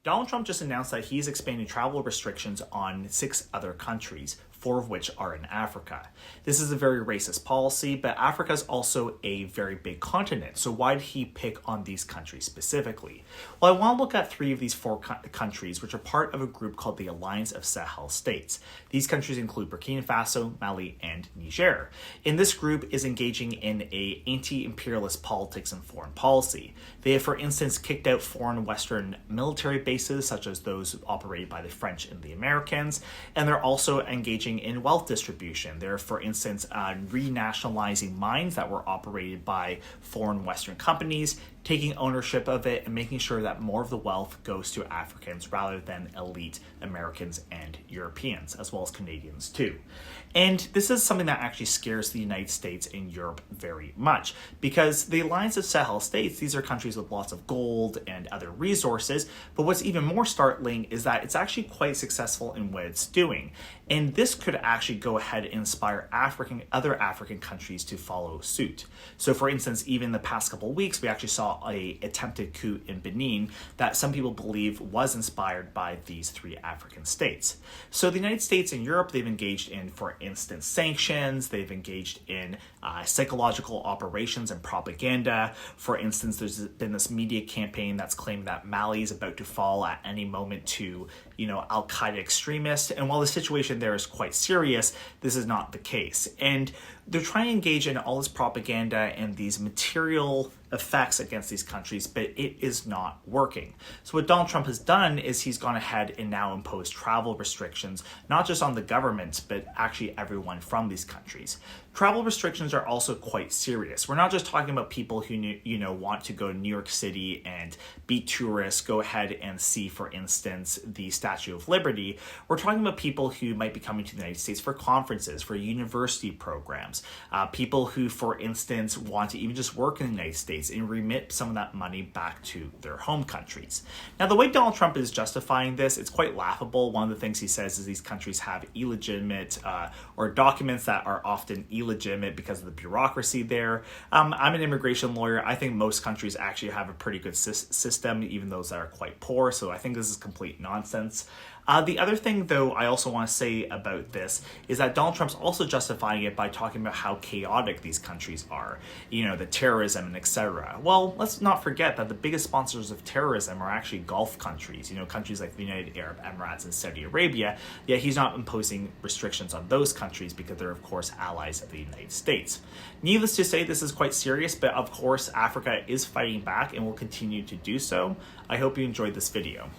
Donald Trump just announced that he's expanding travel restrictions on 6 other countries, 4 of which are in Africa. This is a very racist policy, but Africa is also a very big continent, so why did he pick on these countries specifically? Well, I want to look at 3 of these 4 countries, which are part of a group called the Alliance of Sahel States. These countries include Burkina Faso, Mali, and Niger. And this group is engaging in a anti-imperialist politics and foreign policy. They have, for instance, kicked out foreign Western military bases, such as those operated by the French and the Americans, and they're also engaging in wealth distribution. They're, for instance, renationalizing mines that were operated by foreign Western companies, taking ownership of it and making sure that more of the wealth goes to Africans rather than elite Americans and Europeans, as well as Canadians too. And this is something that actually scares the United States and Europe very much, because the Alliance of Sahel States, these are countries with lots of gold and other resources, but what's even more startling is that it's actually quite successful in what it's doing. And this could actually go ahead and inspire other African countries to follow suit. So for instance, even the past couple of weeks, we actually saw an attempted coup in Benin that some people believe was inspired by these 3 African states. So the United States and Europe, they've engaged in, for instance, sanctions, they've engaged in psychological operations and propaganda. For instance, there's been this media campaign that's claimed that Mali is about to fall at any moment to, Al-Qaeda extremists. And while the situation there is quite serious, this is not the case. And they're trying to engage in all this propaganda and these material effects against these countries, but it is not working. So what Donald Trump has done is he's gone ahead and now imposed travel restrictions, not just on the government, but actually everyone from these countries. Travel restrictions are also quite serious. We're not just talking about people who want to go to New York City and be tourists, go ahead and see, for instance, the Statue of Liberty. We're talking about people who might be coming to the United States for conferences, for university programs, people who, for instance, want to even just work in the United States and remit some of that money back to their home countries. Now, the way Donald Trump is justifying this, it's quite laughable. One of the things he says is these countries have illegitimate or documents that are often illegitimate because of the bureaucracy there. I'm an immigration lawyer. I think most countries actually have a pretty good system, even those that are quite poor. So I think this is complete nonsense. The other thing, though, I also want to say about this is that Donald Trump's also justifying it by talking about how chaotic these countries are, the terrorism and etc. Well, let's not forget that the biggest sponsors of terrorism are actually Gulf countries, countries like the United Arab Emirates and Saudi Arabia, yet he's not imposing restrictions on those countries because they're, of course, allies of the United States. Needless to say, this is quite serious, but of course, Africa is fighting back and will continue to do so. I hope you enjoyed this video.